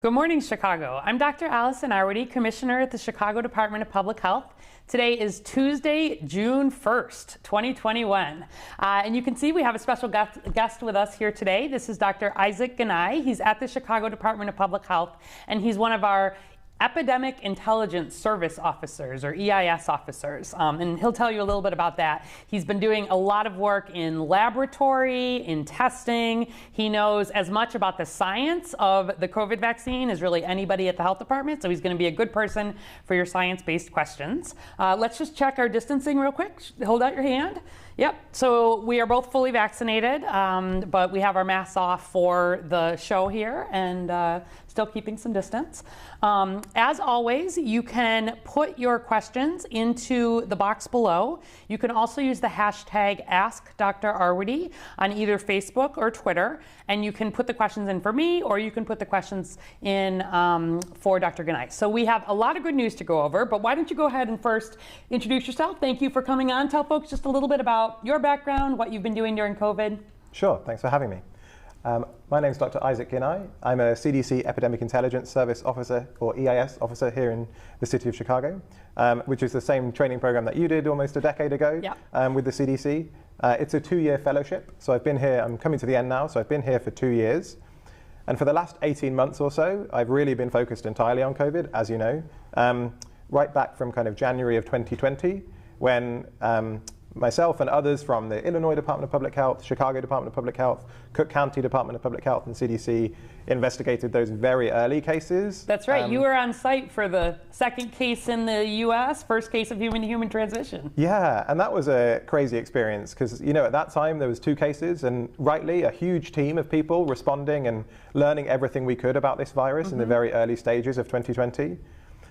Good morning, Chicago. I'm Dr. Allison Arwady, Commissioner at the Chicago Department of Public Health. Today is Tuesday, June 1st, 2021. And you can see we have a special guest with us here today. This is Dr. Isaac Ganai. He's at the Chicago Department of Public Health, and he's one of our Epidemic Intelligence Service Officers, or EIS officers, and he'll tell you a little bit about that. He's been doing a lot of work in laboratory, in testing. He knows as much about the science of the COVID vaccine as really anybody at the health department, so he's going to be a good person for your science-based questions. Let's just check our distancing real quick. Hold out your hand. Yep, so we are both fully vaccinated, but we have our masks off for the show here and still keeping some distance. As always, you can put your questions into the box below. You can also use the hashtag AskDrArwady on either Facebook or Twitter, and you can put the questions in for me, or you can put the questions in for Dr. Ganai. So we have a lot of good news to go over, but why don't you go ahead and first introduce yourself. Thank you for coming on. Tell folks just a little bit about your background, what you've been doing during COVID. Sure, thanks for having me. My name is Dr. Isaac Ganai. I'm a CDC Epidemic Intelligence Service Officer, or EIS officer, here in the city of Chicago, which is the same training program that you did almost a decade ago with the CDC. It's a 2-year fellowship, so I've been here, I'm coming to the end now, so I've been here for 2 years. And for the last 18 months or so, I've really been focused entirely on COVID, as you know, right back from kind of January of 2020, when myself and others from the Illinois Department of Public Health, Chicago Department of Public Health, Cook County Department of Public Health, and CDC investigated those very early cases. That's right. You were on site for the second case in the U.S., first case of human-to-human transmission. Yeah, and that was a crazy experience because, you know, at that time there was 2 cases and rightly a huge team of people responding and learning everything we could about this virus in the very early stages of 2020.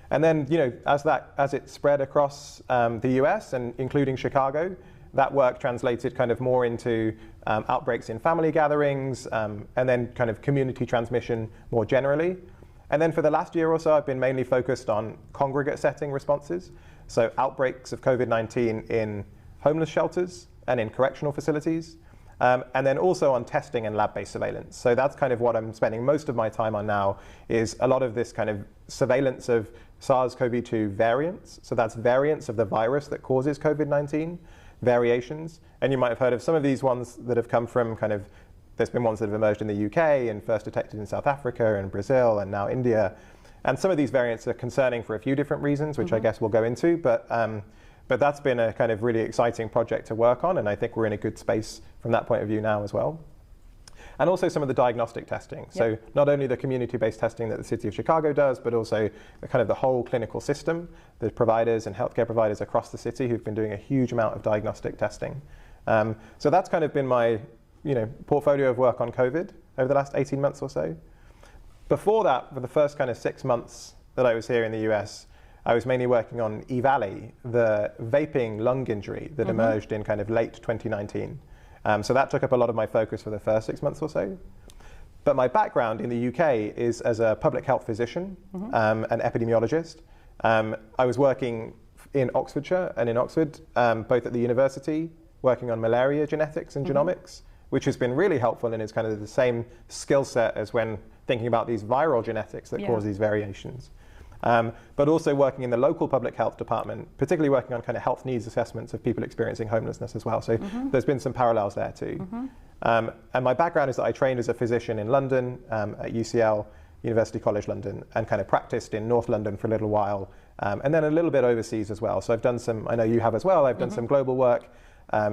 And then, you know, as it spread across the US and including Chicago, that work translated kind of more into outbreaks in family gatherings and then kind of community transmission more generally. And then for the last year or so, I've been mainly focused on congregate setting responses. So outbreaks of COVID-19 in homeless shelters and in correctional facilities. And then also on testing and lab-based surveillance. So that's kind of what I'm spending most of my time on now, is a lot of this kind of surveillance of SARS-CoV-2 variants. So that's variants of the virus that causes COVID-19, variations. And you might have heard of some of these ones that have come from kind of, there's been ones that have emerged in the UK and first detected in South Africa and Brazil and now India. And some of these variants are concerning for a few different reasons, which I guess we'll go into. But that's been a kind of really exciting project to work on, and I think we're in a good space from that point of view now as well. And also some of the diagnostic testing. Yep. So not only the community-based testing that the City of Chicago does, but also the whole clinical system, the providers and healthcare providers across the city who've been doing a huge amount of diagnostic testing. So that's kind of been my portfolio of work on COVID over the last 18 months or so. Before that, for the first kind of 6 months that I was here in the US, I was mainly working on EVALI, the vaping lung injury that emerged in kind of late 2019. So that took up a lot of my focus for the first 6 months or so. But my background in the UK is as a public health physician, an epidemiologist. I was working in Oxfordshire and in Oxford, both at the university, working on malaria genetics and genomics, which has been really helpful and is kind of the same skill set as when thinking about these viral genetics that cause these variations. But also working in the local public health department, particularly working on kind of health needs assessments of people experiencing homelessness as well. So there's been some parallels there too. And my background is that I trained as a physician in London at UCL, University College London, and kind of practiced in North London for a little while, and then a little bit overseas as well. So I've done some, I know you have as well, I've done some global work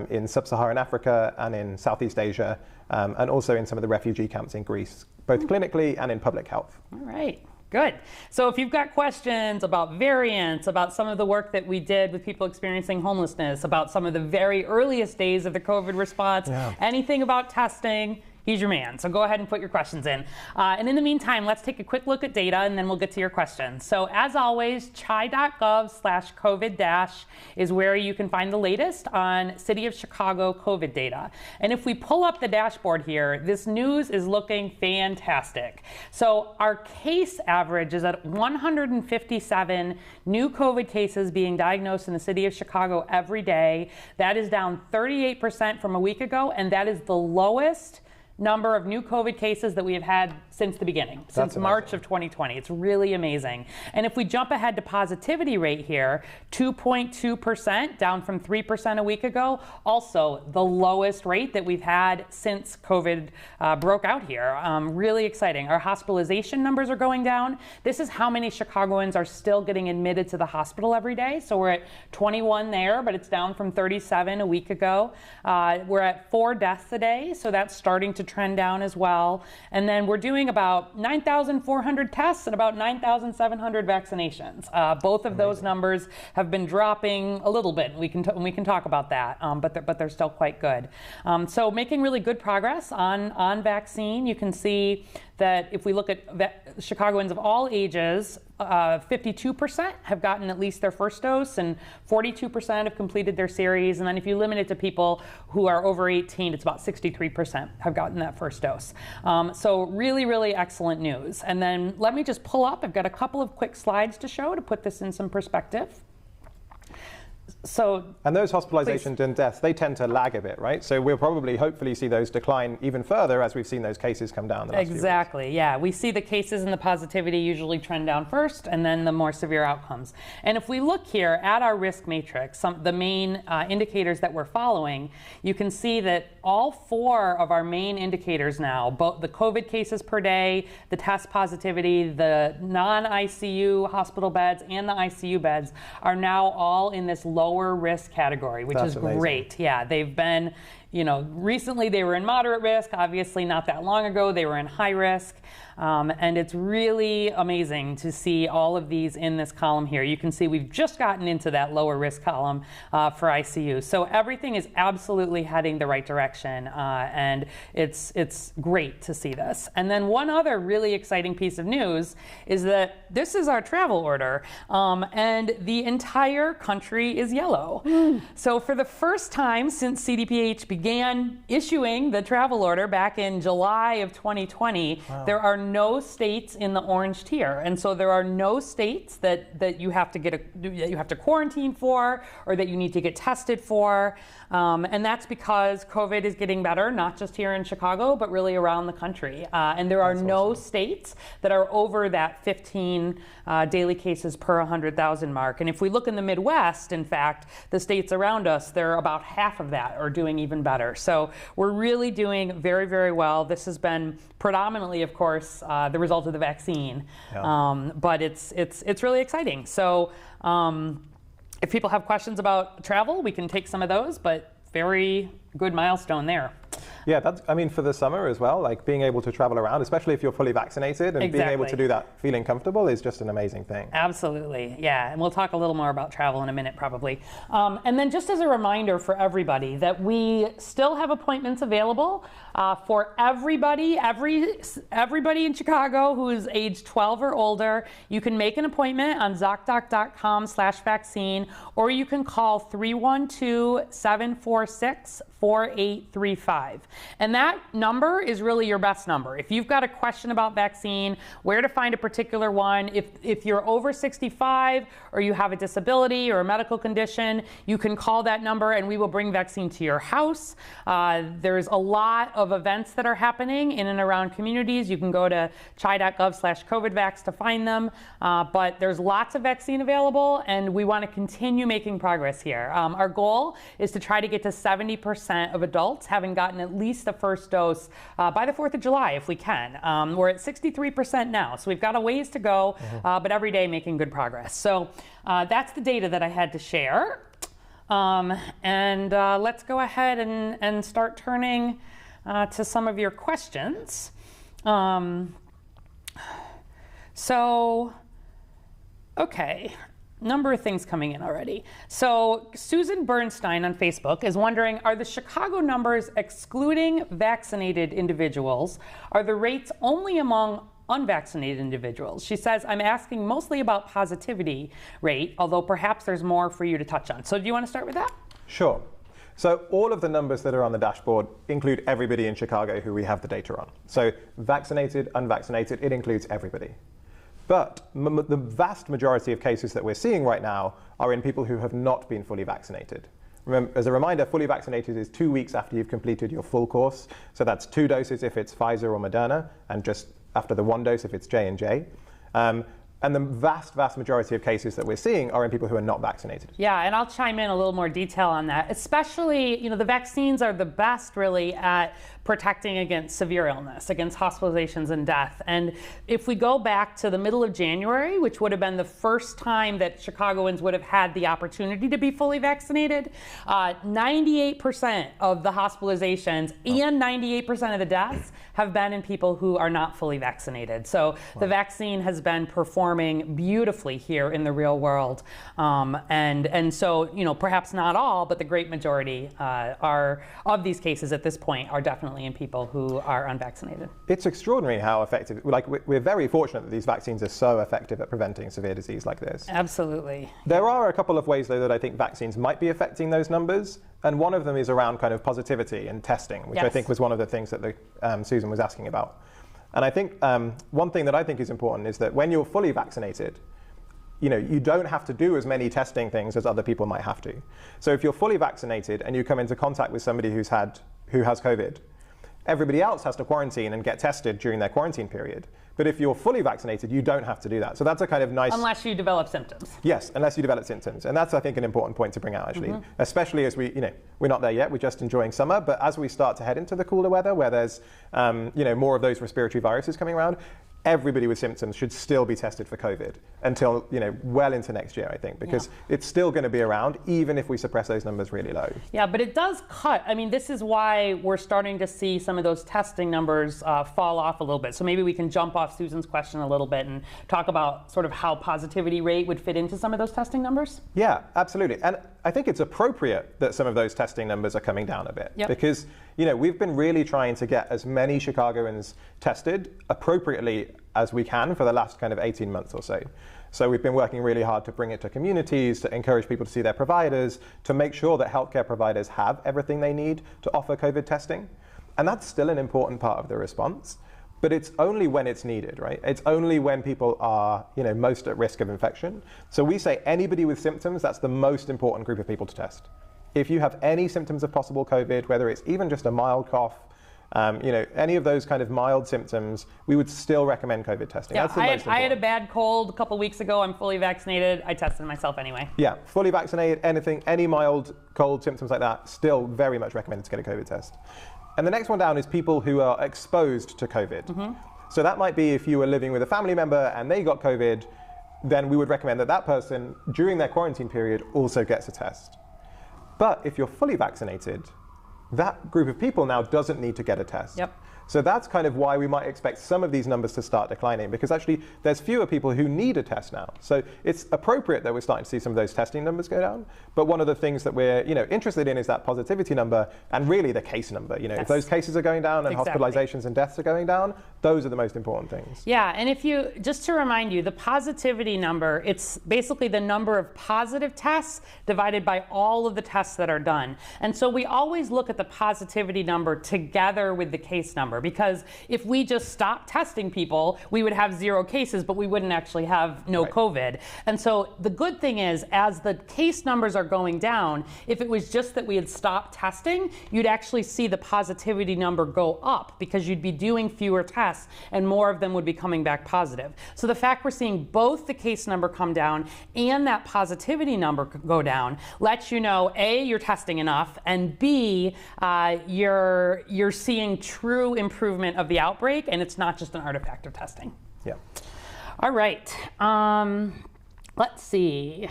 in sub-Saharan Africa and in Southeast Asia, and also in some of the refugee camps in Greece, both clinically and in public health. All right. Good. So if you've got questions about variants, about some of the work that we did with people experiencing homelessness, about some of the very earliest days of the COVID response, anything about testing, he's your man. So go ahead and put your questions in. And in the meantime, let's take a quick look at data and then we'll get to your questions. So as always, chi.gov/COVID- is where you can find the latest on City of Chicago COVID data. And if we pull up the dashboard here, this news is looking fantastic. So our case average is at 157 new COVID cases being diagnosed in the City of Chicago every day. That is down 38% from a week ago, and that is the lowest number of new COVID cases that we have had since the beginning, since March of 2020. It's really amazing. And if we jump ahead to positivity rate here, 2.2%, down from 3% a week ago, also the lowest rate that we've had since COVID broke out here. Really exciting. Our hospitalization numbers are going down. This is how many Chicagoans are still getting admitted to the hospital every day. So we're at 21 there, but it's down from 37 a week ago. We're at 4 deaths a day, so that's starting to trend down as well. And then we're doing about 9,400 tests and about 9,700 vaccinations. Both of those numbers have been dropping a little bit. We can talk about that, but they're still quite good. So making really good progress on vaccine. You can see that if we look at Chicagoans of all ages, 52% have gotten at least their first dose and 42% have completed their series. And then if you limit it to people who are over 18, it's about 63% have gotten that first dose. So really, really excellent news. And then let me just pull up. I've got a couple of quick slides to show to put this in some perspective. And those hospitalizations and deaths, they tend to lag a bit, right? So we'll probably, hopefully, see those decline even further as we've seen those cases come down the last few weeks. Exactly, yeah. We see the cases and the positivity usually trend down first, and then the more severe outcomes. And if we look here at our risk matrix, the main indicators that we're following, you can see that all 4 of our main indicators now, both the COVID cases per day, the test positivity, the non-ICU hospital beds, and the ICU beds, are now all in this lower risk category, which is great. Yeah, they've been, recently they were in moderate risk. Obviously, not that long ago, they were in high risk. And it's really amazing to see all of these in this column here. You can see we've just gotten into that lower risk column for ICU. So everything is absolutely heading the right direction, and it's great to see this. And then one other really exciting piece of news is that this is our travel order, and the entire country is yellow. So for the first time since CDPH began issuing the travel order back in July of 2020, there are no states in the orange tier, and so there are no states that you have to quarantine for or that you need to get tested for, and that's because COVID is getting better, not just here in Chicago, but really around the country. And there are no states that are over that 15 daily cases per 100,000 mark. And if we look in the Midwest, in fact, the states around us, they're about half of that or doing even better. So we're really doing very, very well. This has been predominantly, of course, the result of the vaccine, but it's really exciting. So if people have questions about travel, we can take some of those, but very good milestone there. Yeah, for the summer as well, like being able to travel around, especially if you're fully vaccinated, and being able to do that feeling comfortable is just an amazing thing. Absolutely, yeah. And we'll talk a little more about travel in a minute, probably. And then just as a reminder for everybody that we still have appointments available for everybody in Chicago who is age 12 or older. You can make an appointment on ZocDoc.com/vaccine, or you can call 312-746-4835. And that number is really your best number. If you've got a question about vaccine, where to find a particular one, if you're over 65 or you have a disability or a medical condition, you can call that number and we will bring vaccine to your house. There's a lot of events that are happening in and around communities. You can go to chi.gov/COVIDvax to find them, but there's lots of vaccine available, and we want to continue making progress here. Our goal is to try to get to 70% of adults having gotten at least the first dose by the 4th of July if we can. We're at 63% now, so we've got a ways to go, but every day making good progress. So that's the data that I had to share. And let's go ahead and start turning to some of your questions. Okay. Number of things coming in already. So Susan Bernstein on Facebook is wondering, are the Chicago numbers excluding vaccinated individuals? Are the rates only among unvaccinated individuals? She says, I'm asking mostly about positivity rate, although perhaps there's more for you to touch on. So do you want to start with that? Sure. So all of the numbers that are on the dashboard include everybody in Chicago who we have the data on. So vaccinated, unvaccinated, it includes everybody. But the vast majority of cases that we're seeing right now are in people who have not been fully vaccinated. As a reminder, fully vaccinated is 2 weeks after you've completed your full course. So that's 2 doses if it's Pfizer or Moderna, and just after the 1 dose if it's J&J. And the vast, vast majority of cases that we're seeing are in people who are not vaccinated. Yeah, and I'll chime in a little more detail on that. Especially, the vaccines are the best really at protecting against severe illness, against hospitalizations and death. And if we go back to the middle of January, which would have been the first time that Chicagoans would have had the opportunity to be fully vaccinated, 98% of the hospitalizations and 98% of the deaths have been in people who are not fully vaccinated. So the vaccine has been performing beautifully here in the real world. And so, perhaps not all, but the great majority of these cases at this point are definitely in people who are unvaccinated. It's extraordinary how effective, we're very fortunate that these vaccines are so effective at preventing severe disease like this. Absolutely. There are a couple of ways, though, that I think vaccines might be affecting those numbers. And one of them is around kind of positivity and testing, which I think was one of the things that Susan was asking about. And I think one thing that I think is important is that when you're fully vaccinated, you don't have to do as many testing things as other people might have to. So if you're fully vaccinated and you come into contact with somebody who has COVID, everybody else has to quarantine and get tested during their quarantine period. But if you're fully vaccinated, you don't have to do that. So that's a kind of nice... Unless you develop symptoms. Yes, unless you develop symptoms. And that's, I think, an important point to bring out, actually. Especially as we're not there yet, we're just enjoying summer. But as we start to head into the cooler weather, where there's, more of those respiratory viruses coming around, everybody with symptoms should still be tested for COVID until, well into next year, I think, because it's still going to be around, even if we suppress those numbers really low. Yeah, but it does cut. I mean, this is why we're starting to see some of those testing numbers fall off a little bit. So maybe we can jump off Susan's question a little bit and talk about sort of how positivity rate would fit into some of those testing numbers. Yeah, absolutely. And I think it's appropriate that some of those testing numbers are coming down a bit because, we've been really trying to get as many Chicagoans tested appropriately as we can for the last kind of 18 months or so. So we've been working really hard to bring it to communities, to encourage people to see their providers, to make sure that healthcare providers have everything they need to offer COVID testing. And that's still an important part of the response. But it's only when it's needed, right? It's only when people are, most at risk of infection. So we say anybody with symptoms, that's the most important group of people to test. If you have any symptoms of possible COVID, whether it's even just a mild cough, any of those kind of mild symptoms, we would still recommend COVID testing. Yeah, That's the most important. I had a bad cold a couple weeks ago. I'm fully vaccinated. I tested myself anyway. Yeah, fully vaccinated, any mild cold symptoms like that, still very much recommended to get a COVID test. And the next one down is people who are exposed to COVID. So that might be if you were living with a family member and they got COVID, then we would recommend that person, during their quarantine period, also gets a test. But if you're fully vaccinated, that group of people now doesn't need to get a test. So that's kind of why we might expect some of these numbers to start declining, because actually there's fewer people who need a test now. So it's appropriate that we're starting to see some of those testing numbers go down. But one of the things that we're interested in is that positivity number and really the case number. If those cases are going down and hospitalizations and deaths are going down, those are the most important things. Yeah, and just to remind you, the positivity number, it's basically the number of positive tests divided by all of the tests that are done. And so we always look at the positivity number together with the case number, because if we just stopped testing people, we would have 0 cases, but we wouldn't actually have no COVID. And so the good thing is, as the case numbers are going down, if it was just that we had stopped testing, you'd actually see the positivity number go up, because you'd be doing fewer tests and more of them would be coming back positive. So the fact we're seeing both the case number come down and that positivity number go down lets you know, A, you're testing enough, and B, you're seeing true improvement of the outbreak, and it's not just an artifact of testing. Yeah. All right. Let's see.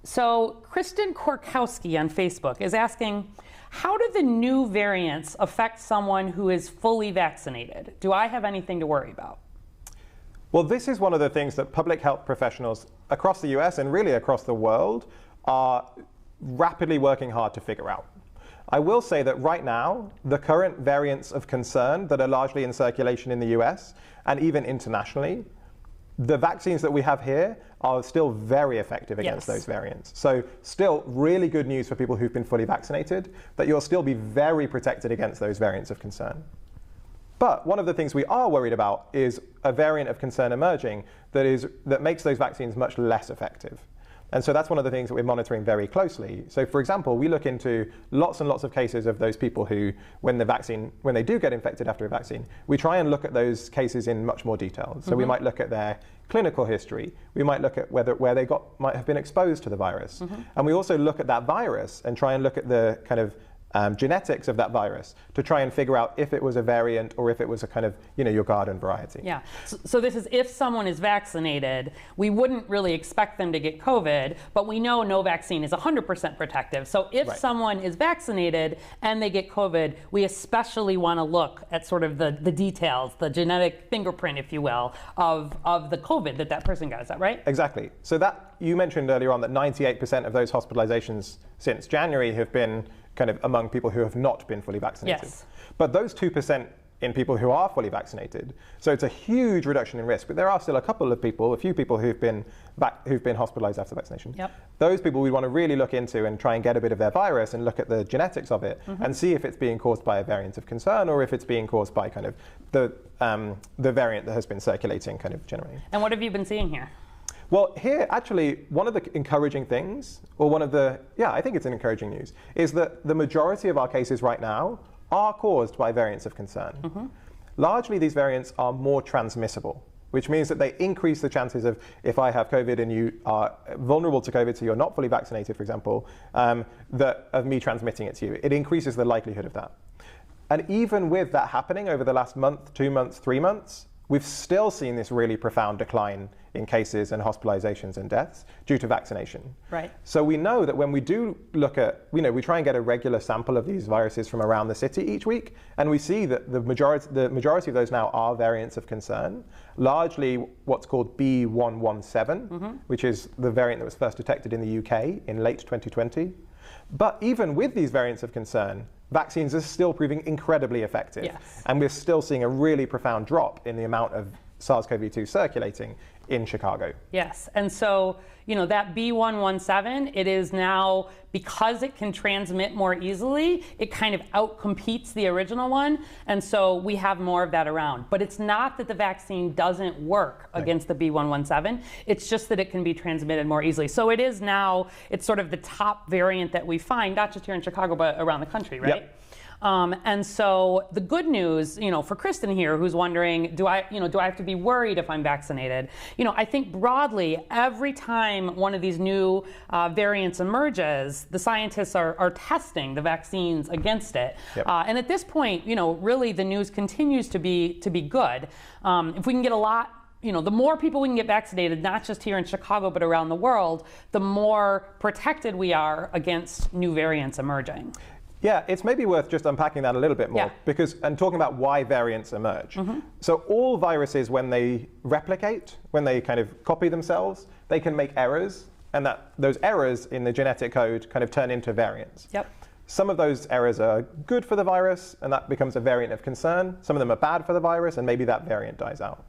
So Kristen Korkowski on Facebook is asking, how do the new variants affect someone who is fully vaccinated? Do I have anything to worry about? Well, this is one of the things that public health professionals across the US and really across the world are rapidly working hard to figure out. I will say that right now, the current variants of concern that are largely in circulation in the US and even internationally, the vaccines that we have here are still very effective against those variants. So still really good news for people who've been fully vaccinated, that you'll still be very protected against those variants of concern. But one of the things we are worried about is a variant of concern emerging that makes those vaccines much less effective. And so that's one of the things that we're monitoring very closely. So for example, we look into lots and lots of cases of those people who, when they do get infected after a vaccine, we try and look at those cases in much more detail. So we might look at their clinical history. We might look at where they might have been exposed to the virus. And we also look at that virus and try and look at the kind of genetics of that virus to try and figure out if it was a variant or if it was a kind of, your garden variety. Yeah. So this is if someone is vaccinated, we wouldn't really expect them to get COVID, but we know no vaccine is 100% protective. So if someone is vaccinated and they get COVID, we especially want to look at sort of the details, the genetic fingerprint, if you will, of the COVID that person got. Is that right? Exactly. So that you mentioned earlier on that 98% of those hospitalizations since January have been kind of among people who have not been fully vaccinated. Yes. But those 2% in people who are fully vaccinated, so it's a huge reduction in risk. But there are still a few people who've been hospitalized after vaccination. Yep. Those people we want to really look into and try and get a bit of their virus and look at the genetics of it and see if it's being caused by a variant of concern or if it's being caused by kind of the variant that has been circulating kind of generally. And what have you been seeing here? Well, here, actually, one of the encouraging things, or I think it's an encouraging news, is that the majority of our cases right now are caused by variants of concern. Largely, these variants are more transmissible, which means that they increase the chances of, if I have COVID and you are vulnerable to COVID, so you're not fully vaccinated, for example, of me transmitting it to you. It increases the likelihood of that. And even with that happening over the last month, 2 months, 3 months, we've still seen this really profound decline in cases and hospitalizations and deaths due to vaccination. Right. So we know that when we do look at, we try and get a regular sample of these viruses from around the city each week, and we see that the majority of those now are variants of concern, largely what's called B.1.1.7, which is the variant that was first detected in the UK in late 2020. But even with these variants of concern, vaccines are still proving incredibly effective. Yes. And we're still seeing a really profound drop in the amount of SARS-CoV-2 circulating in Chicago. Yes, and so, that B.1.1.7, it is now, because it can transmit more easily, it kind of outcompetes the original one, and so we have more of that around. But it's not that the vaccine doesn't work against the B.1.1.7, it's just that it can be transmitted more easily. So it is now, it's sort of the top variant that we find, not just here in Chicago, but around the country, right? Yep. And so the good news, for Kristen here, who's wondering, do I have to be worried if I'm vaccinated? I think broadly, every time one of these new variants emerges, the scientists are testing the vaccines against it. Yep. And at this point, really the news continues to be good. If we can get the more people we can get vaccinated, not just here in Chicago, but around the world, the more protected we are against new variants emerging. Yeah, it's maybe worth just unpacking that a little bit more and talking about why variants emerge. So all viruses, when they replicate, when they kind of copy themselves, they can make errors, and those errors in the genetic code kind of turn into variants. Yep. Some of those errors are good for the virus, and that becomes a variant of concern. Some of them are bad for the virus, and maybe that variant dies out.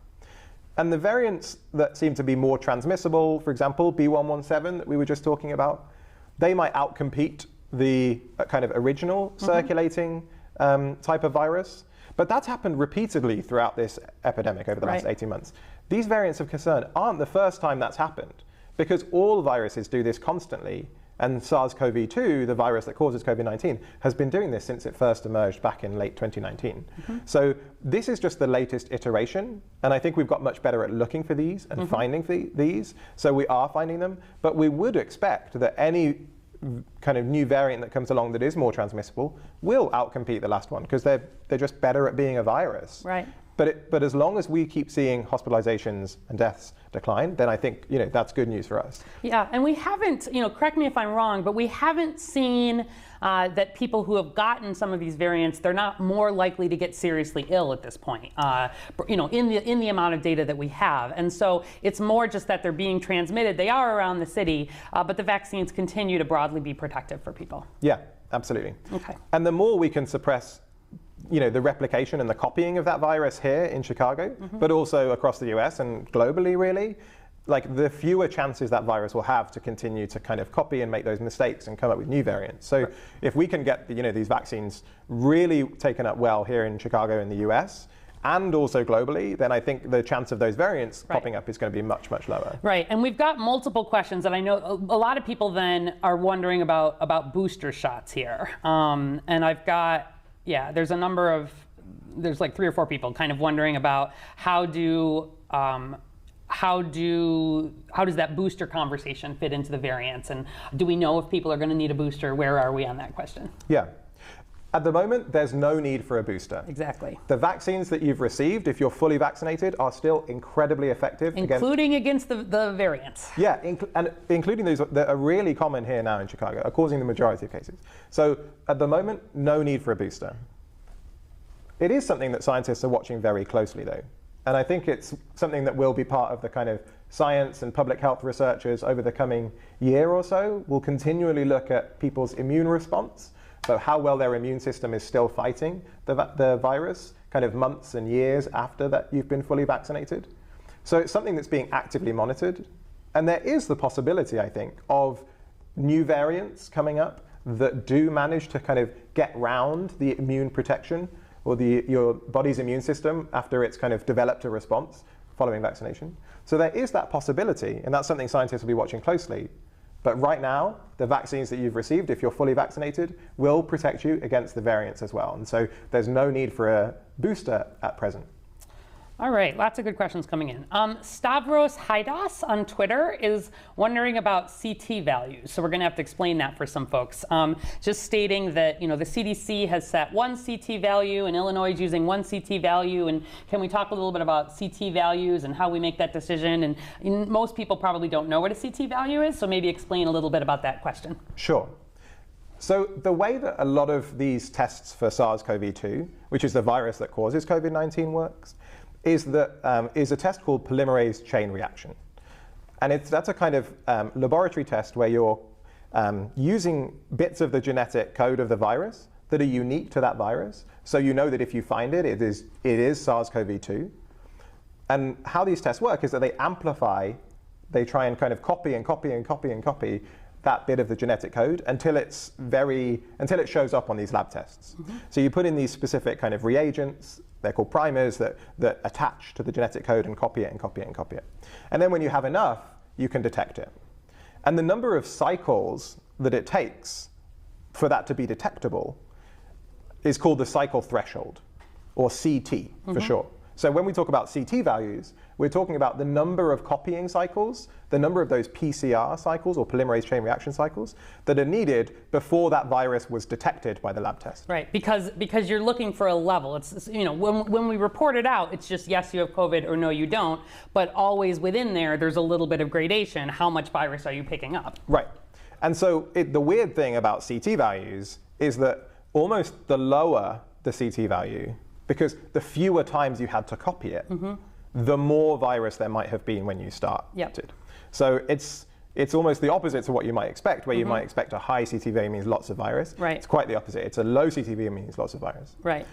And the variants that seem to be more transmissible, for example, B.1.1.7 that we were just talking about, they might outcompete the kind of original circulating type of virus. But that's happened repeatedly throughout this epidemic over the last 18 months. These variants of concern aren't the first time that's happened, because all viruses do this constantly. And SARS-CoV-2, the virus that causes COVID-19, has been doing this since it first emerged back in late 2019. So this is just the latest iteration, and I think we've got much better at looking for these and finding these. So we are finding them, but we would expect that any kind of new variant that comes along that is more transmissible will outcompete the last one, because they're just better at being a virus. Right. But as long as we keep seeing hospitalizations and deaths decline, then I think that's good news for us. Yeah, and we haven't, correct me if I'm wrong, but we haven't seen that people who have gotten some of these variants, they're not more likely to get seriously ill at this point, in the amount of data that we have. And so it's more just that they're being transmitted. They are around the city, but the vaccines continue to broadly be protective for people. Yeah, absolutely. Okay. And the more we can suppress the replication and the copying of that virus here in Chicago, but also across the US and globally, really, like the fewer chances that virus will have to continue to kind of copy and make those mistakes and come up with new variants. So if we can get these vaccines really taken up well here in Chicago in the US, and also globally, then I think the chance of those variants popping up is going to be much, much lower. Right, and we've got multiple questions, and I know a lot of people then are wondering about booster shots here. And I've got, there's a number of, there's like 3 or 4 people kind of wondering about how does that booster conversation fit into the variants, and do we know if people are going to need a booster? Where are we on that question? Yeah. At the moment, there's no need for a booster. Exactly. The vaccines that you've received, if you're fully vaccinated, are still incredibly effective. Including against the variants. Yeah, and including those that are really common here now in Chicago, are causing the majority of cases. So at the moment, no need for a booster. It is something that scientists are watching very closely, though. And I think it's something that will be part of the kind of science and public health researchers over the coming year or so. Will continually look at people's immune response. So how well their immune system is still fighting the virus, kind of months and years after that you've been fully vaccinated. So it's something that's being actively monitored. And there is the possibility, I think, of new variants coming up that do manage to kind of get round the immune protection or your body's immune system after it's kind of developed a response following vaccination. So there is that possibility, and that's something scientists will be watching closely. But right now, the vaccines that you've received, if you're fully vaccinated, will protect you against the variants as well. And so there's no need for a booster at present. All right, lots of good questions coming in. Stavros Haidas on Twitter is wondering about CT values. So we're going to have to explain that for some folks. Just stating that, the CDC has set one CT value and Illinois is using one CT value. And can we talk a little bit about CT values and how we make that decision? And most people probably don't know what a CT value is, so maybe explain a little bit about that question. Sure. So the way that a lot of these tests for SARS-CoV-2, which is the virus that causes COVID-19, works, is a test called polymerase chain reaction. And that's a kind of laboratory test where you're using bits of the genetic code of the virus that are unique to that virus. So you know that if you find it, it is SARS-CoV-2. And how these tests work is that they try and kind of copy and copy and copy and copy that bit of the genetic code until it shows up on these lab tests. Mm-hmm. So you put in these specific kind of reagents. They're called primers that attach to the genetic code and copy it and copy it and copy it. And then when you have enough, you can detect it. And the number of cycles that it takes for that to be detectable is called the cycle threshold, or CT for short. So when we talk about CT values, we're talking about the number of copying cycles, the number of those PCR cycles or polymerase chain reaction cycles that are needed before that virus was detected by the lab test. Right, because you're looking for a level. It's when we report it out, it's just yes, you have COVID or no, you don't. But always within there's a little bit of gradation. How much virus are you picking up? Right, and so the weird thing about CT values is that almost the lower the CT value, because the fewer times you had to copy it, the more virus there might have been when you started. Yep. So it's almost the opposite to what you might expect, where you might expect a high CT value means lots of virus. Right. It's quite the opposite. It's a low CT value means lots of virus. Right.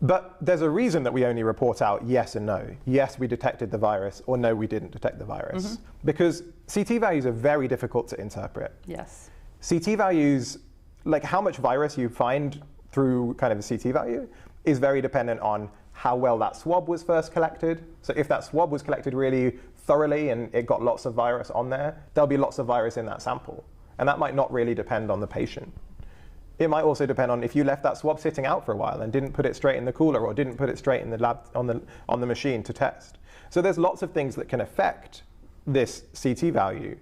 But there's a reason that we only report out yes and no. Yes, we detected the virus, or no, we didn't detect the virus. Because CT values are very difficult to interpret. Yes. CT values, like how much virus you find through kind of a CT value, is very dependent on how well that swab was first collected. So if that swab was collected really thoroughly and it got lots of virus on there, there'll be lots of virus in that sample. And that might not really depend on the patient. It might also depend on if you left that swab sitting out for a while and didn't put it straight in the cooler or didn't put it straight in the lab on the machine to test. So there's lots of things that can affect this CT value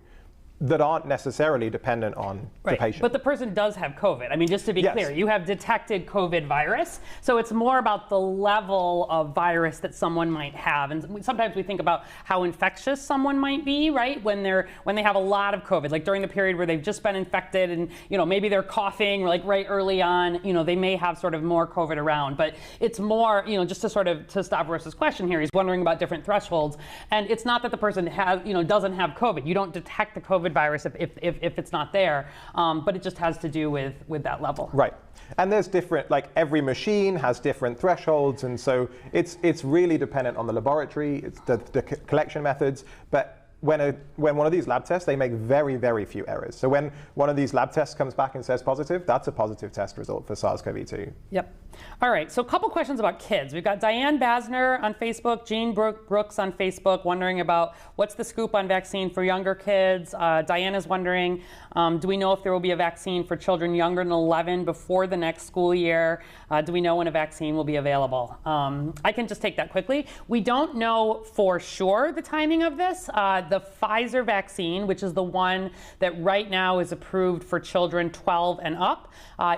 that aren't necessarily dependent on the patient. But the person does have COVID. I mean, just to be clear, you have detected COVID virus. So it's more about the level of virus that someone might have. And sometimes we think about how infectious someone might be, right? When they have a lot of COVID, like during the period where they've just been infected and, maybe they're coughing like right early on, they may have sort of more COVID around. But it's more, just to Stavros' question here, he's wondering about different thresholds. And it's not that the person has, doesn't have COVID. You don't detect the COVID virus if it's not there, but it just has to do with that level. Right, and there's different, like every machine has different thresholds, and so it's really dependent on the laboratory, it's the collection methods, but when one of these lab tests, they make very, very few errors. So when one of these lab tests comes back and says positive, that's a positive test result for SARS-CoV-2. Yep. All right, so a couple questions about kids. We've got Diane Basner on Facebook, Jean Brooks on Facebook wondering about what's the scoop on vaccine for younger kids. Diane is wondering, do we know if there will be a vaccine for children younger than 11 before the next school year? Do we know when a vaccine will be available? I can just take that quickly. We don't know for sure the timing of this. The Pfizer vaccine, which is the one that right now is approved for children 12 and up,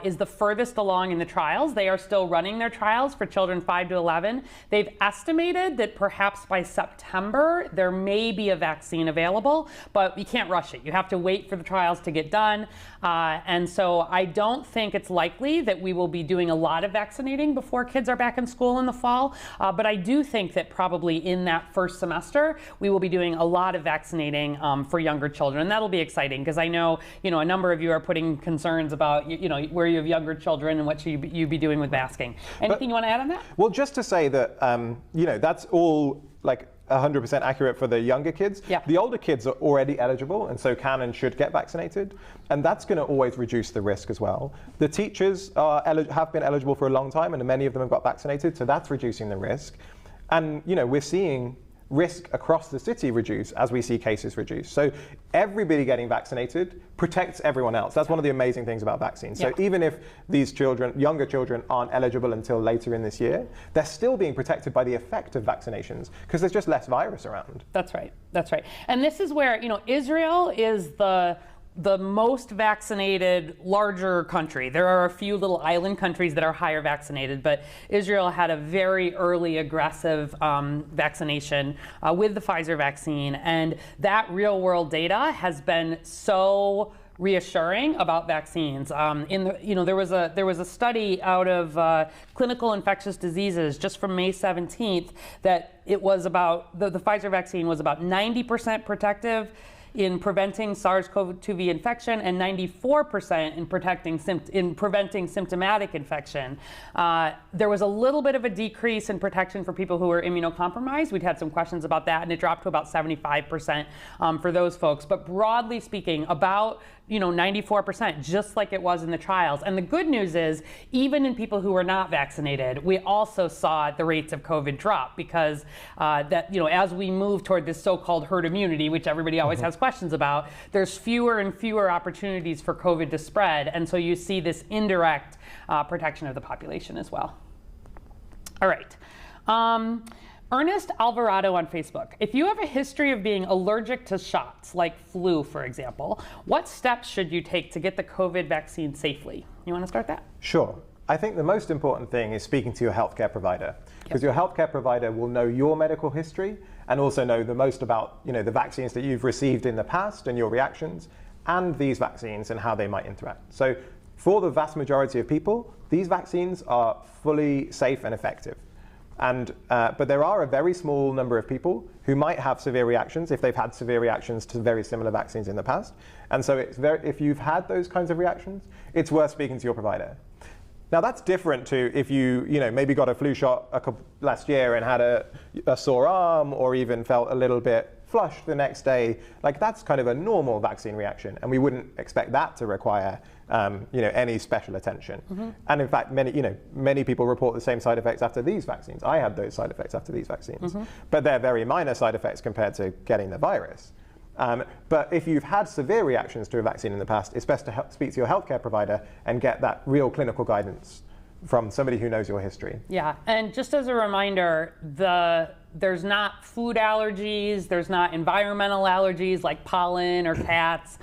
is the furthest along in the trials. They are still running their trials for children 5 to 11. They've estimated that perhaps by September there may be a vaccine available, but you can't rush it. You have to wait for the trials to get done. And so I don't think it's likely that we will be doing a lot of vaccinating before kids are back in school in the fall. But I do think that probably in that first semester, we will be doing a lot of vaccinating for younger children. And that'll be exciting because I know, a number of you are putting concerns about, where you have younger children and what should you be doing with masking. Anything you want to add on that? Well, just to say that, that's all like 100% accurate for the younger kids. Yeah. The older kids are already eligible and so can and should get vaccinated. And that's going to always reduce the risk as well. The teachers have been eligible for a long time and many of them have got vaccinated, so that's reducing the risk. And we're seeing risk across the city reduce as we see cases reduce. So everybody getting vaccinated protects everyone else. That's one of the amazing things about vaccines. So even if these younger children aren't eligible until later in this year, they're still being protected by the effect of vaccinations because there's just less virus around. That's right. That's right. And this is where, Israel is the most vaccinated larger country. There are a few little island countries that are higher vaccinated, but Israel had a very early aggressive vaccination with the Pfizer vaccine. And that real world data has been so reassuring about vaccines. There was a study out of Clinical Infectious Diseases just from May 17th that it was about, the Pfizer vaccine was about 90% protective in preventing SARS-CoV-2 infection and 94% in preventing symptomatic infection. There was a little bit of a decrease in protection for people who were immunocompromised. We'd had some questions about that, and it dropped to about 75% for those folks. But broadly speaking, about 94%, just like it was in the trials. And the good news is, even in people who were not vaccinated, we also saw the rates of COVID drop because as we move toward this so-called herd immunity, which everybody always has questions about, there's fewer and fewer opportunities for COVID to spread. And so you see this indirect protection of the population as well. All right. Ernest Alvarado on Facebook. If you have a history of being allergic to shots, like flu, for example, what steps should you take to get the COVID vaccine safely? You want to start that? Sure. I think the most important thing is speaking to your healthcare provider, because your healthcare provider will know your medical history and also know the most about the vaccines that you've received in the past and your reactions, and these vaccines and how they might interact. So for the vast majority of people, these vaccines are fully safe and effective. But there are a very small number of people who might have severe reactions if they've had severe reactions to very similar vaccines in the past. And so if you've had those kinds of reactions, it's worth speaking to your provider. Now that's different to if you maybe got a flu shot last year and had a sore arm or even felt a little bit flushed the next day. Like that's kind of a normal vaccine reaction, and we wouldn't expect that to require any special attention. Mm-hmm. And in fact, many people report the same side effects after these vaccines. I had those side effects after these vaccines, but they're very minor side effects compared to getting the virus. But if you've had severe reactions to a vaccine in the past, it's best to speak to your healthcare provider and get that real clinical guidance from somebody who knows your history. Yeah, and just as a reminder, there's not food allergies, there's not environmental allergies like pollen or cats,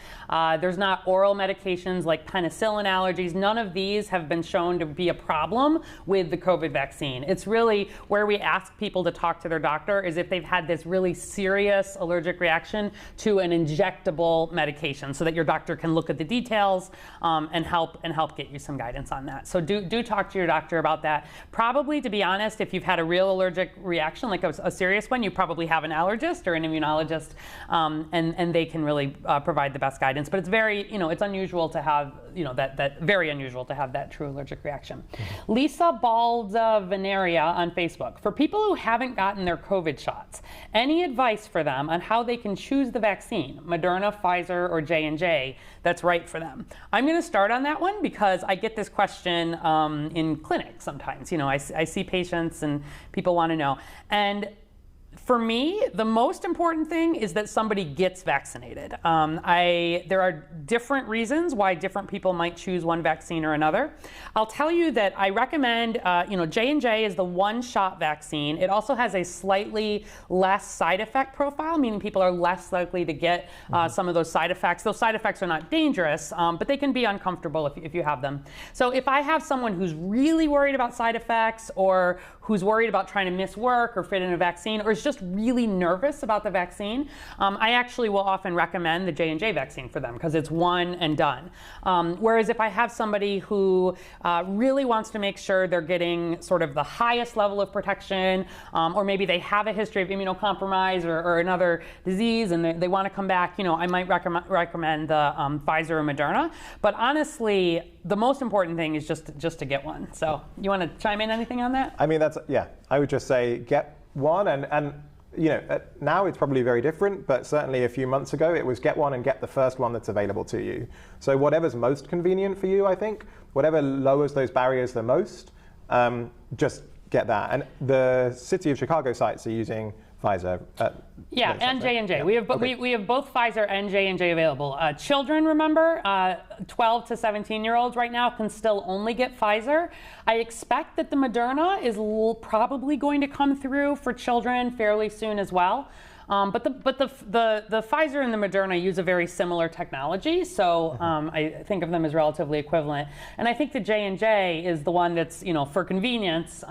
there's not oral medications like penicillin allergies. None of these have been shown to be a problem with the COVID vaccine. It's really where we ask people to talk to their doctor is if they've had this really serious allergic reaction to an injectable medication, so that your doctor can look at the details and help get you some guidance on that. So do talk to your doctor about that. Probably, to be honest, if you've had a real allergic reaction, like a a serious one, you probably have an allergist or an immunologist, and they can really provide the best guidance. But it's very, it's unusual to have, that very unusual to have that true allergic reaction. Lisa Baldavenaria on Facebook. For people who haven't gotten their COVID shots, any advice for them on how they can choose the vaccine, Moderna, Pfizer, or J&J, that's right for them? I'm going to start on that one because I get this question in clinic sometimes. I see patients and people want to know. And for me, the most important thing is that somebody gets vaccinated. There are different reasons why different people might choose one vaccine or another. I'll tell you that I recommend, J&J is the one-shot vaccine. It also has a slightly less side effect profile, meaning people are less likely to get some of those side effects. Those side effects are not dangerous, but they can be uncomfortable if you have them. So if I have someone who's really worried about side effects or who's worried about trying to miss work or fit in a vaccine or is just really nervous about the vaccine, I actually will often recommend the J&J vaccine for them because it's one and done. Whereas if I have somebody who really wants to make sure they're getting sort of the highest level of protection, or maybe they have a history of immunocompromise or another disease and they want to come back, I might recommend the Pfizer or Moderna. But honestly, the most important thing is just to get one. So you want to chime in anything on that? I mean, I would just say get one, and now it's probably very different, but certainly a few months ago it was get one and get the first one that's available to you. So whatever's most convenient for you, I think, whatever lowers those barriers the most, just get that. And the City of Chicago sites are using Pfizer. And J&J. Yeah. We have both Pfizer and J&J available. Children, remember, 12 to 17-year-olds right now can still only get Pfizer. I expect that the Moderna is probably going to come through for children fairly soon as well. But the Pfizer and the Moderna use a very similar technology, so I think of them as relatively equivalent. And I think the J&J is the one that's, for convenience,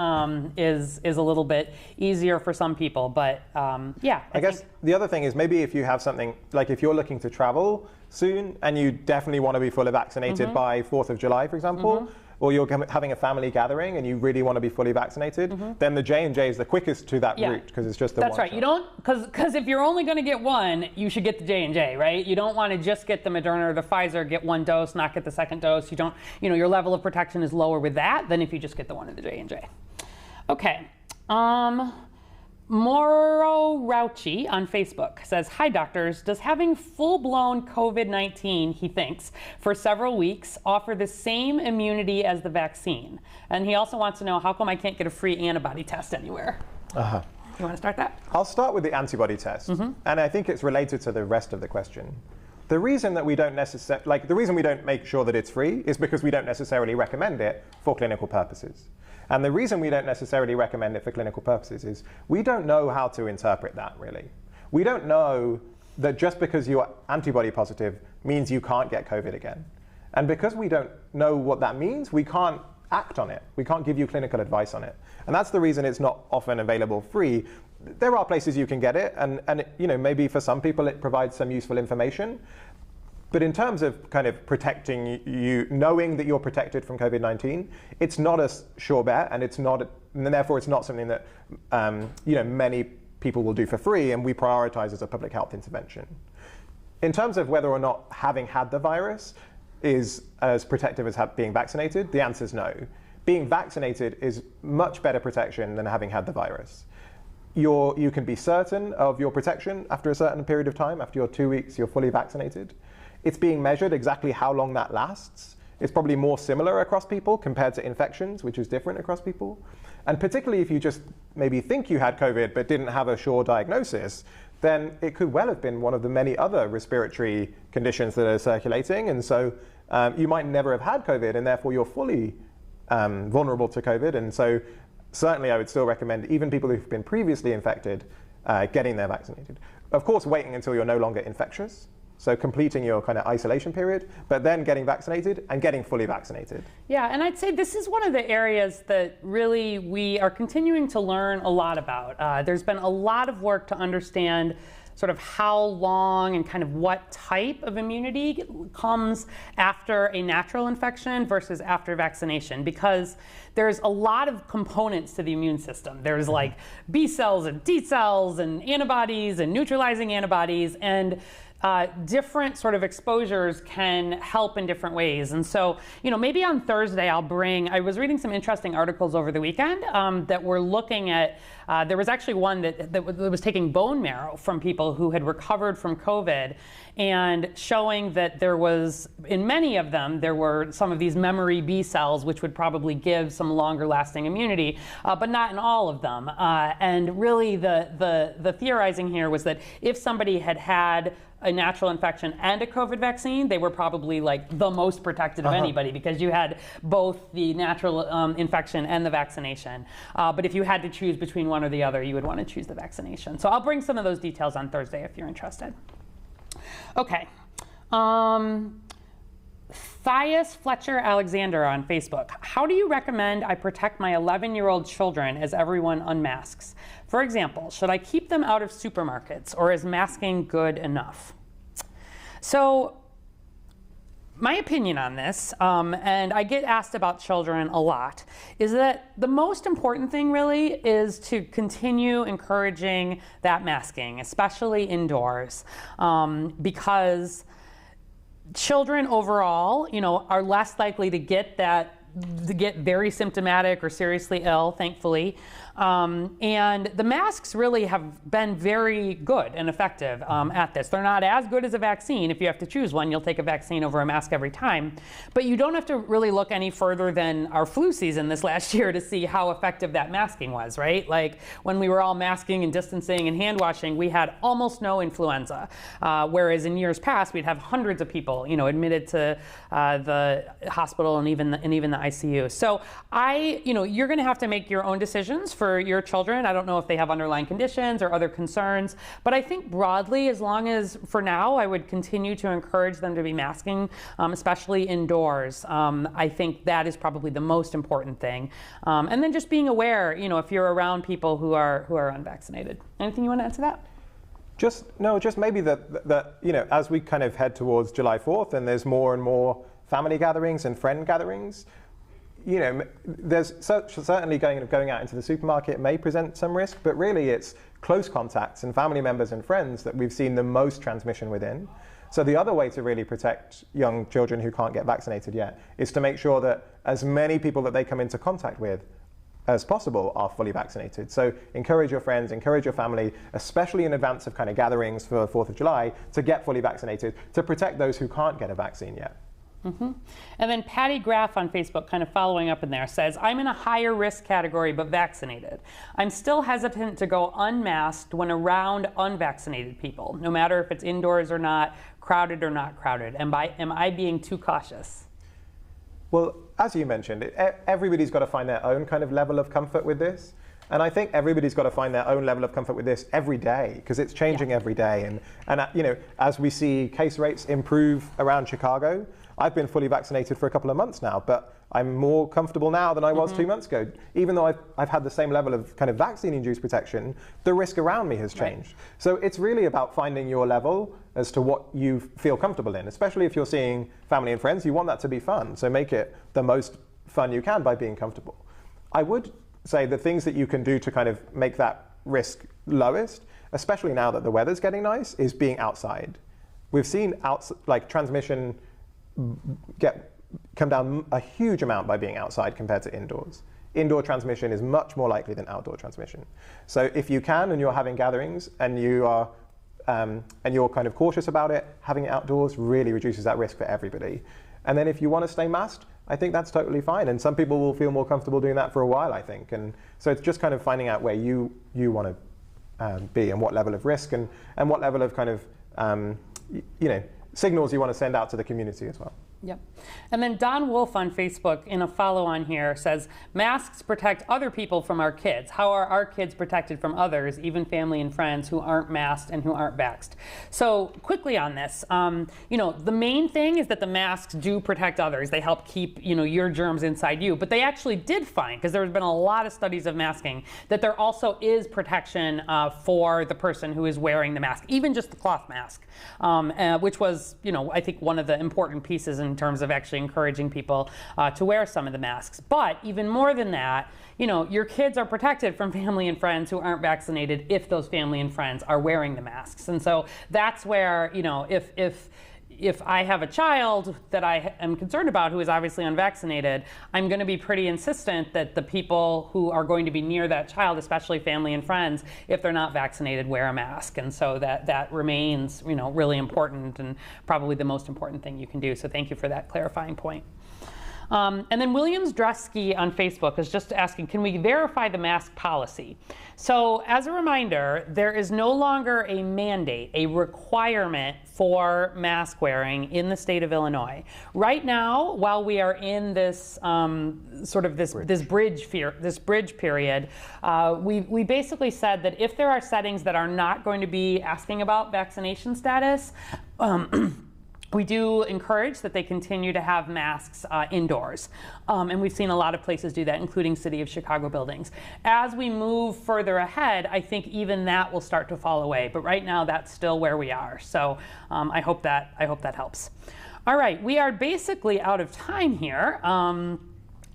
is a little bit easier for some people. But I guess the other thing is maybe if you have something, like if you're looking to travel soon and you definitely want to be fully vaccinated by 4th of July, for example, or you're having a family gathering and you really want to be fully vaccinated, then the J&J is the quickest to that route because it's just the one That's right. shot. You don't, because if you're only going to get one, you should get the J&J, right? You don't want to just get the Moderna or the Pfizer, get one dose, not get the second dose. You don't, your level of protection is lower with that than if you just get the one or the J&J. Okay. Moro Rauchi on Facebook says, "Hi doctors, does having full-blown COVID-19, he thinks, for several weeks offer the same immunity as the vaccine?" And he also wants to know, how come I can't get a free antibody test anywhere? You want to start that? I'll start with the antibody test, and I think it's related to the rest of the question. The reason that we don't the reason we don't make sure that it's free is because we don't necessarily recommend it for clinical purposes. And the reason we don't necessarily recommend it for clinical purposes is we don't know how to interpret that, really. We don't know that just because you're antibody positive means you can't get COVID again. And because we don't know what that means, we can't act on it. We can't give you clinical advice on it. And that's the reason it's not often available free. There are places you can get it, and maybe for some people it provides some useful information. But in terms of kind of protecting you, knowing that you're protected from COVID-19, it's not a sure bet, and therefore it's not something that many people will do for free, and we prioritize as a public health intervention. In terms of whether or not having had the virus is as protective as being vaccinated, the answer is no. Being vaccinated is much better protection than having had the virus. You can be certain of your protection after a certain period of time. After your 2 weeks, you're fully vaccinated. It's being measured exactly how long that lasts. It's probably more similar across people compared to infections, which is different across people. And particularly if you just maybe think you had COVID but didn't have a sure diagnosis, then it could well have been one of the many other respiratory conditions that are circulating. And so you might never have had COVID, and therefore you're fully vulnerable to COVID. And so certainly I would still recommend even people who've been previously infected getting their vaccinated. Of course, waiting until you're no longer infectious. So completing your kind of isolation period, but then getting vaccinated and getting fully vaccinated. Yeah, and I'd say this is one of the areas that really we are continuing to learn a lot about. There's been a lot of work to understand sort of how long and kind of what type of immunity comes after a natural infection versus after vaccination, because there's a lot of components to the immune system. There's like B cells and T cells and antibodies and neutralizing antibodies, and different sort of exposures can help in different ways. And so, maybe on Thursday I was reading some interesting articles over the weekend that were looking at, there was actually one that was taking bone marrow from people who had recovered from COVID and showing that there was, in many of them, there were some of these memory B cells, which would probably give some longer lasting immunity, but not in all of them. And really the theorizing here was that if somebody had a natural infection and a COVID vaccine, they were probably like the most protected of anybody, because you had both the natural infection and the vaccination. But if you had to choose between one or the other, you would want to choose the vaccination. So I'll bring some of those details on Thursday if you're interested. Okay. Thias Fletcher Alexander on Facebook. How do you recommend I protect my 11-year-old children as everyone unmasks? For example, should I keep them out of supermarkets, or is masking good enough? So my opinion on this, and I get asked about children a lot, is that the most important thing really is to continue encouraging that masking, especially indoors, because children overall, are less likely to get very symptomatic or seriously ill, thankfully. And the masks really have been very good and effective at this. They're not as good as a vaccine. If you have to choose one, you'll take a vaccine over a mask every time. But you don't have to really look any further than our flu season this last year to see how effective that masking was, right? Like when we were all masking and distancing and hand washing, we had almost no influenza. Whereas in years past, we'd have hundreds of people, admitted to the hospital and even the ICU. So you're going to have to make your own decisions for your children. I don't know if they have underlying conditions or other concerns, but I think broadly, as long as for now, I would continue to encourage them to be masking, especially indoors. I think that is probably the most important thing. And then just being aware, if you're around people who are unvaccinated. Anything you want to add to that? Just maybe that as we kind of head towards July 4th and there's more and more family gatherings and friend gatherings, there's certainly going out into the supermarket may present some risk, but really it's close contacts and family members and friends that we've seen the most transmission within. So the other way to really protect young children who can't get vaccinated yet is to make sure that as many people that they come into contact with as possible are fully vaccinated. So encourage your friends, encourage your family, especially in advance of kind of gatherings for 4th of July, to get fully vaccinated, to protect those who can't get a vaccine yet. Mm-hmm. And then Patty Graff on Facebook, kind of following up in there, says, I'm in a higher risk category but vaccinated. I'm still hesitant to go unmasked when around unvaccinated people, no matter if it's indoors or not, crowded or not crowded. Am I being too cautious? Well, as you mentioned, everybody's got to find their own kind of level of comfort with this. And I think everybody's got to find their own level of comfort with this every day, because it's changing every day. And as we see case rates improve around Chicago, I've been fully vaccinated for a couple of months now, but I'm more comfortable now than I was 2 months ago. Even though I've had the same level of kind of vaccine-induced protection, the risk around me has changed. Right. So it's really about finding your level as to what you feel comfortable in, especially if you're seeing family and friends. You want that to be fun, so make it the most fun you can by being comfortable. I would say the things that you can do to kind of make that risk lowest, especially now that the weather's getting nice, is being outside. We've seen transmission come down a huge amount by being outside compared to indoors. Indoor transmission is much more likely than outdoor transmission. So if you can and you're having gatherings and you're kind of cautious about it, having it outdoors really reduces that risk for everybody. And then if you want to stay masked, I think that's totally fine. And some people will feel more comfortable doing that for a while, I think. And so it's just kind of finding out where you want to be and what level of risk and what level of kind of, signals you want to send out to the community as well. Yep. And then Don Wolf on Facebook in a follow-on here says, masks protect other people from our kids. How are our kids protected from others, even family and friends who aren't masked and who aren't vaxxed? So quickly on this, the main thing is that the masks do protect others. They help keep, your germs inside you. But they actually did find, because there's been a lot of studies of masking, that there also is protection for the person who is wearing the mask, even just the cloth mask, which was, I think one of the important pieces in terms of actually encouraging people to wear some of the masks. But even more than that, your kids are protected from family and friends who aren't vaccinated if those family and friends are wearing the masks. And so that's where, if I have a child that I am concerned about who is obviously unvaccinated, I'm going to be pretty insistent that the people who are going to be near that child, especially family and friends, if they're not vaccinated, wear a mask. And so that remains, really important and probably the most important thing you can do. So thank you for that clarifying point. And then Williams Dresky on Facebook is just asking, can we verify the mask policy? So as a reminder, there is no longer a mandate, a requirement for mask wearing in the state of Illinois. Right now, while we are in this this bridge period, we basically said that if there are settings that are not going to be asking about vaccination status, we do encourage that they continue to have masks indoors. And we've seen a lot of places do that, including City of Chicago buildings. As we move further ahead, I think even that will start to fall away. But right now, that's still where we are. So I hope that helps. All right, we are basically out of time here.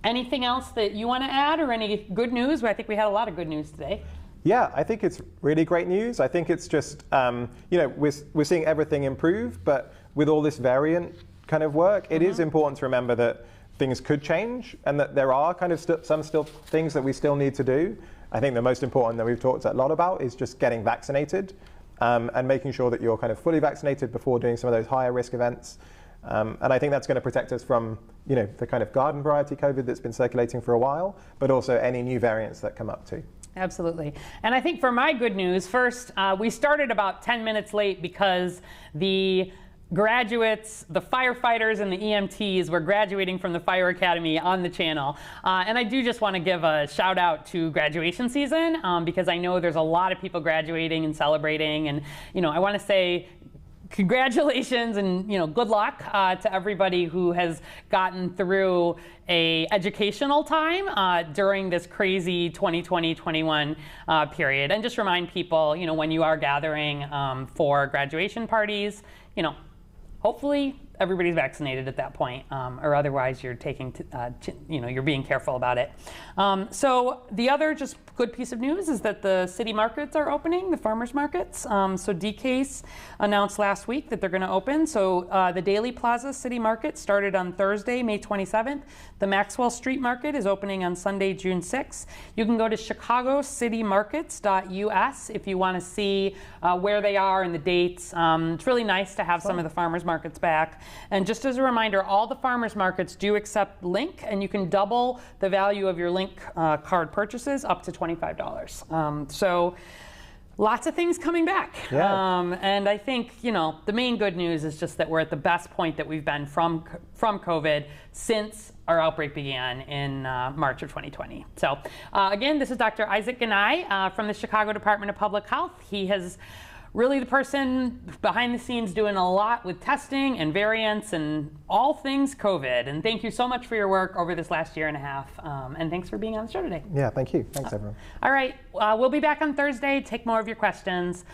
Anything else that you want to add or any good news? I think we had a lot of good news today. Yeah, I think it's really great news. I think it's just, we're seeing everything improve, but with all this variant kind of work, it is important to remember that things could change and that there are kind of some things that we still need to do. I think the most important that we've talked a lot about is just getting vaccinated and making sure that you're kind of fully vaccinated before doing some of those higher risk events. And I think that's going to protect us from, the kind of garden variety COVID that's been circulating for a while, but also any new variants that come up too. Absolutely. And I think for my good news, first, we started about 10 minutes late because the graduates, the firefighters and the EMTs were graduating from the Fire Academy on the channel. And I do just want to give a shout out to graduation season because I know there's a lot of people graduating and celebrating. And, I want to say congratulations and good luck to everybody who has gotten through a educational time during this crazy 2020-21 period. And just remind people, when you are gathering for graduation parties, hopefully everybody's vaccinated at that point, or otherwise you're taking, you're being careful about it. So the other just good piece of news is that the city markets are opening, the farmers markets. So DCASE announced last week that they're going to open. So the Daily Plaza City Market started on Thursday, May 27th. The Maxwell Street Market is opening on Sunday, June 6th. You can go to chicagocitymarkets.us if you want to see where they are and the dates. It's really nice to have some of the farmers markets back. And just as a reminder, all the farmers markets do accept Link, and you can double the value of your Link card purchases up to $25. So lots of things coming back. Yeah. And I think, the main good news is just that we're at the best point that we've been from COVID since our outbreak began in March of 2020. So again, this is Dr. Isaac Ganai from the Chicago Department of Public Health. He has really the person behind the scenes doing a lot with testing and variants and all things COVID. And thank you so much for your work over this last year and a half. And thanks for being on the show today. Yeah, thank you. Thanks, everyone. All right. We'll be back on Thursday. Take more of your questions.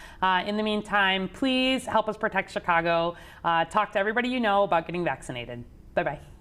In the meantime, please help us protect Chicago. Talk to everybody you know about getting vaccinated. Bye-bye.